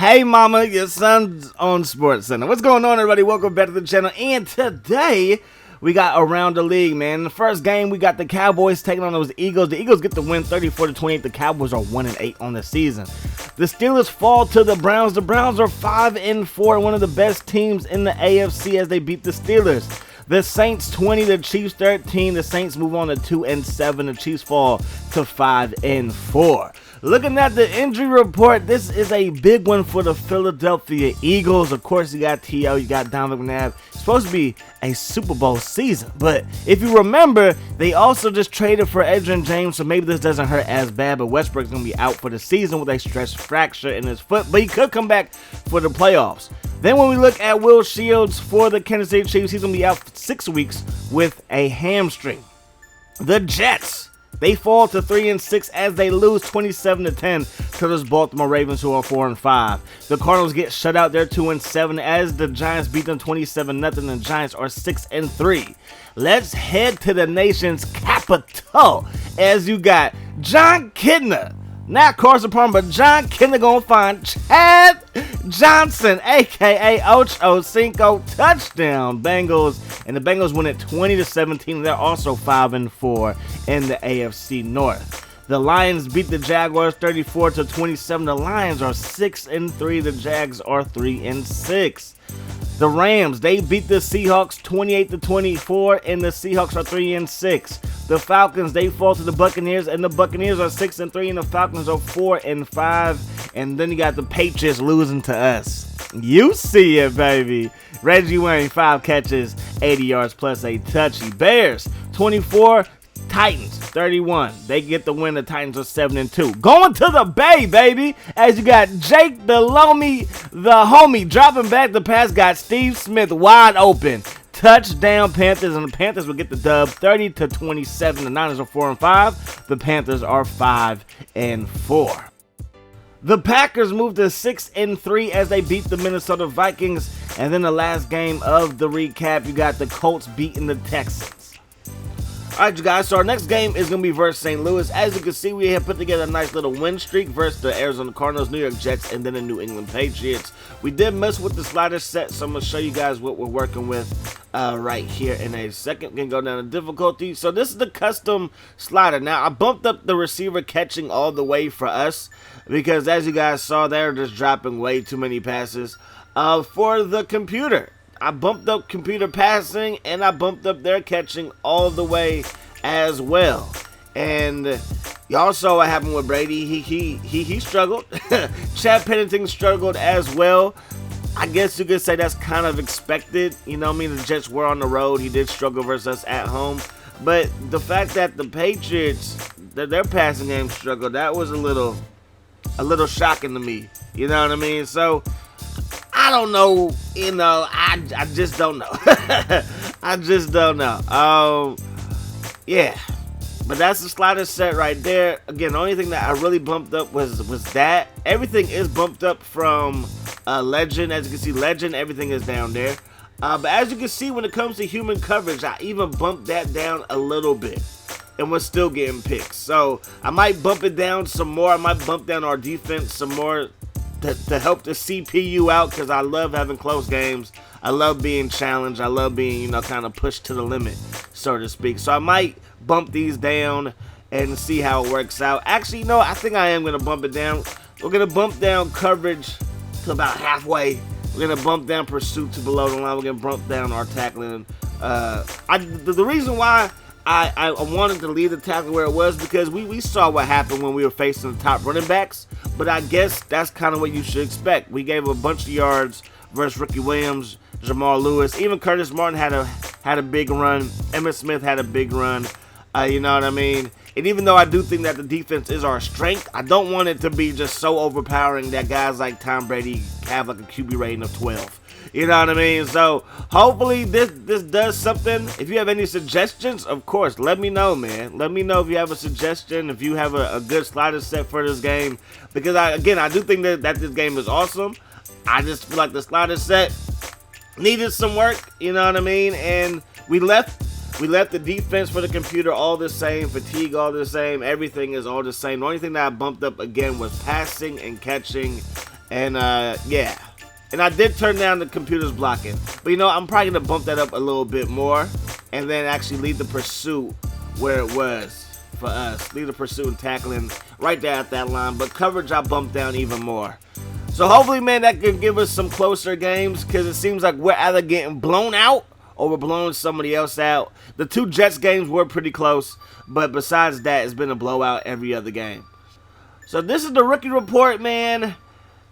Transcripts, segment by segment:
Hey mama, your son's on Sports Center. What's going on, everybody? Welcome back to the channel. And today we got around the league, man. In the first game, we got the Cowboys taking on those Eagles. The Eagles get the win 34-28. The Cowboys are 1-8 on the season. The Steelers fall to the Browns. The Browns are 5-4, one of the best teams in the AFC as they beat the Steelers. The Saints 20, the Chiefs 13. The Saints move on to 2-7. The Chiefs fall to 5-4. Looking at the injury report, this is a big one for the Philadelphia Eagles. Of course, you got T.O., you got Donovan McNabb. It's supposed to be a Super Bowl season. But if you remember, they also just traded for Edgerrin James, so maybe this doesn't hurt as bad. But Westbrook's going to be out for the season with a stress fracture in his foot. But he could come back for the playoffs. Then when we look at Will Shields for the Kansas City Chiefs, he's going to be out for 6 weeks with a hamstring. The Jets, they fall to 3-6 as they lose 27-10 to those Baltimore Ravens, who are 4-5. The Cardinals get shut out. They're 2-7 as the Giants beat them 27-0. The Giants are 6-3. Let's head to the nation's capital as you got John Kidner. Not Carson Palmer, but John Kidner gonna find Chad Johnson, a.k.a. Ocho Cinco, touchdown Bengals. And the Bengals win it 20-17. They're also 5-4 in the AFC North. The Lions beat the Jaguars 34-27. The Lions are 6-3. The Jags are 3-6. The Rams, they beat the Seahawks 28-24, and the Seahawks are 3-6. The Falcons, they fall to the Buccaneers, and the Buccaneers are 6-3, and the Falcons are 4-5. And then you got the Patriots losing to us. You see it, baby. Reggie Wayne, 5 catches, 80 yards plus a touchy. Bears, 24. Titans 31. They get the win. The Titans are 7-2. Going to the Bay, baby, as you got Jake the homie dropping back the pass. Got Steve Smith wide open. Touchdown Panthers, and the Panthers will get the dub 30-27. The Niners are 4-5. The Panthers are 5-4. The Packers moved to 6-3 as they beat the Minnesota Vikings. And then the last game of the recap, you got the Colts beating the Texans. Alright, you guys, so our next game is going to be versus St. Louis. As you can see, we have put together a nice little win streak versus the Arizona Cardinals, New York Jets, and then the New England Patriots. We did mess with the slider set, so I'm going to show you guys what we're working with right here in a second. We're going to go down to difficulty. So this is the custom slider. Now, I bumped up the receiver catching all the way for us because, as you guys saw, they're just dropping way too many passes. For the computer, I bumped up computer passing, and I bumped up their catching all the way as well. And y'all saw what happened with Brady. He struggled. Chad Pennington struggled as well. I guess you could say that's kind of expected. You know what I mean? The Jets were on the road. He did struggle versus us at home. But the fact that the Patriots, their passing game struggled, that was a little shocking to me. You know what I mean? So I don't know, I just don't know. I just don't know. Yeah, but that's the slider set right there. Again, the only thing that I really bumped up was that. Everything is bumped up from Legend. As you can see, Legend, everything is down there. But as you can see, when it comes to human coverage, I even bumped that down a little bit. And we're still getting picks. So I might bump it down some more. I might bump down our defense some more to help the CPU out, because I love having close games. I love being challenged. I love being, kind of pushed to the limit, so to speak. So I might bump these down and see how it works out. Actually, I think I am going to bump it down. We're going to bump down coverage to about halfway. We're going to bump down pursuit to below the line. We're going to bump down our tackling. The reason why I wanted to leave the tackle where it was because we saw what happened when we were facing the top running backs. But I guess that's kind of what you should expect. We gave a bunch of yards versus Ricky Williams, Jamal Lewis. Even Curtis Martin had a big run. Emmitt Smith had a big run. You know what I mean? And even though I do think that the defense is our strength, I don't want it to be just so overpowering that guys like Tom Brady have like a QB rating of 12. You know what I mean? So hopefully this does something. If you have any suggestions, of course, let me know, man. Let me know if you have a suggestion, if you have a good slider set for this game. Because I do think that this game is awesome. I just feel like the slider set needed some work. You know what I mean? And we left the defense for the computer all the same, fatigue all the same, everything is all the same. The only thing that I bumped up again was passing and catching. And yeah. And I did turn down the computers blocking. But you know, I'm probably going to bump that up a little bit more. And then actually leave the pursuit where it was for us. Leave the pursuit and tackling right there at that line. But coverage I bumped down even more. So hopefully, man, that can give us some closer games. Because it seems like we're either getting blown out or we're blowing somebody else out. The 2 Jets games were pretty close. But besides that, it's been a blowout every other game. So this is the rookie report, man.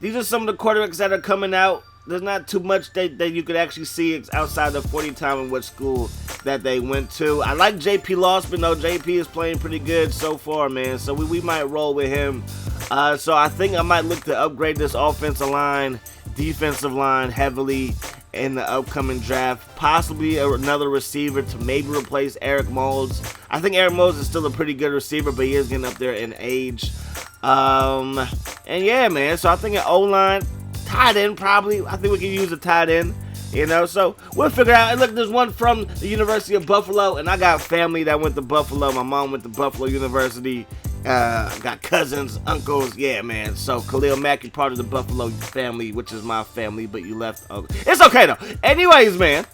These are some of the quarterbacks that are coming out. There's not too much that you could actually see outside the 40 time and what school that they went to. I like JP Losman, though. JP is playing pretty good so far, man. So we might roll with him. So I think I might look to upgrade this offensive line, defensive line heavily in the upcoming draft. Possibly another receiver to maybe replace Eric Moulds. I think Eric Moulds is still a pretty good receiver, but he is getting up there in age. And yeah, man, so I think an O-line, tight end probably. I think we can use a tight end, you know, so we'll figure out. And look, there's one from the University of Buffalo, and I got family that went to Buffalo. My mom went to Buffalo University. Got cousins, uncles, yeah, man. So Khalil Mack, you're part of the Buffalo family, which is my family, but you left. It's okay, though. Anyways, man,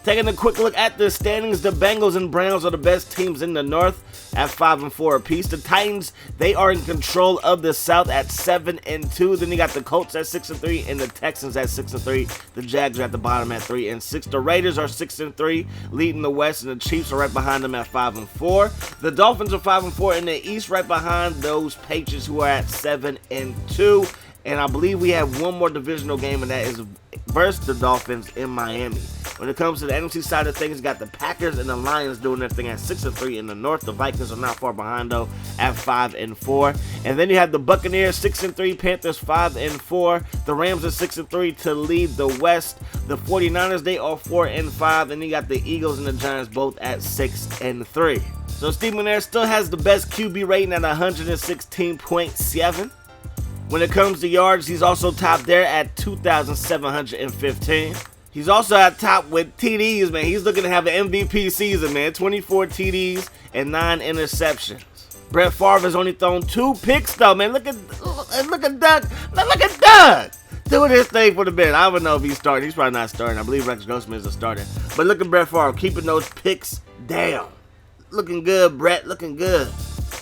taking a quick look at the standings, the Bengals and Browns are the best teams in the North at 5-4 apiece. The Titans, they are in control of the South at 7-2. Then you got the Colts at 6-3 and the Texans at 6-3. The Jags are at the bottom at 3-6. The Raiders are 6-3, leading the West, and the Chiefs are right behind them at 5-4. The Dolphins are 5-4 in the East, right behind those Patriots who are at 7-2. And I believe we have one more divisional game, and that is versus the Dolphins in Miami. When it comes to the NFC side of things, you got the Packers and the Lions doing their thing at 6-3 in the North. The Vikings are not far behind, though, at 5-4. And then you have the Buccaneers 6-3, Panthers 5-4. The Rams are 6-3 to lead the West. The 49ers, they are 4-5. And you got the Eagles and the Giants both at 6-3. So Steve McNair still has the best QB rating at 116.7. When it comes to yards, he's also top there at 2,715. He's also at top with TDs, man. He's looking to have an MVP season, man. 24 TDs and 9 interceptions. Brett Favre has only thrown 2 picks, though, man. Look at Doug. Look at Doug doing his thing for the Bears. I don't know if he's starting. He's probably not starting. I believe Rex Grossman is a starter. But look at Brett Favre keeping those picks down. Looking good, Brett. Looking good.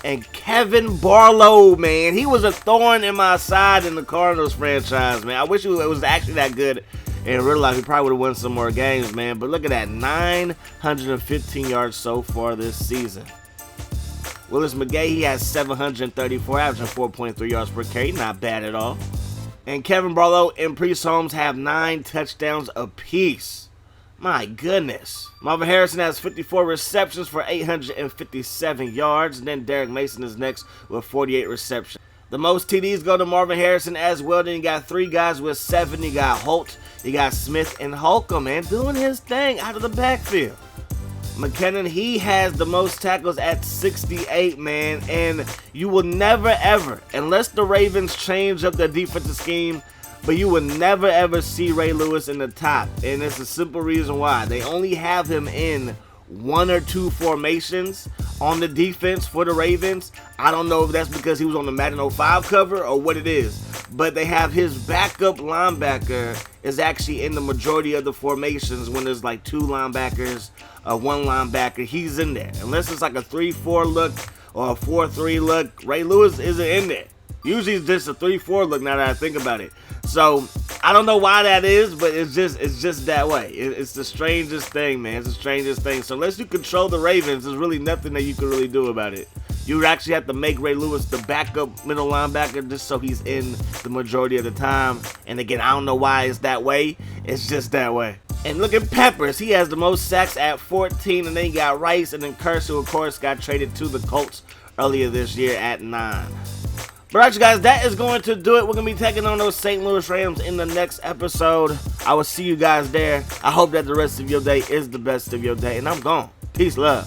And Kevin Barlow, man, he was a thorn in my side in the Cardinals franchise, man. I wish it was actually that good in real life. He probably would have won some more games, man. But look at that, 915 yards so far this season. Willis McGahee, he has 734, averaging 4.3 yards per carry. Not bad at all. And Kevin Barlow and Priest Holmes have 9 touchdowns apiece. My goodness. Marvin Harrison has 54 receptions for 857 yards. And then Derek Mason is next with 48 receptions. The most TDs go to Marvin Harrison as well. Then you got 3 guys with 7. You got Holt, you got Smith, and Holcomb, man, doing his thing out of the backfield. McKinnon, he has the most tackles at 68, man. And you will never, ever, unless the Ravens change up their defensive scheme, but you will never, ever see Ray Lewis in the top. And it's a simple reason why. They only have him in 1 or 2 formations on the defense for the Ravens. I don't know if that's because he was on the Madden 05 cover or what it is. But they have his backup linebacker is actually in the majority of the formations when there's like 2 linebackers, 1 linebacker. He's in there. Unless it's like a 3-4 look or a 4-3 look, Ray Lewis isn't in there. Usually it's just a 3-4 look now that I think about it. So I don't know why that is, but it's just that way. It's the strangest thing, man. It's the strangest thing. So unless you control the Ravens, there's really nothing that you can really do about it. You would actually have to make Ray Lewis the backup middle linebacker just so he's in the majority of the time. And again, I don't know why it's that way. It's just that way. And look at Peppers. He has the most sacks at 14. And then you got Rice and then Curse, who of course got traded to the Colts earlier this year at 9. But alright, you guys, that is going to do it. We're going to be taking on those St. Louis Rams in the next episode. I will see you guys there. I hope that the rest of your day is the best of your day. And I'm gone. Peace, love.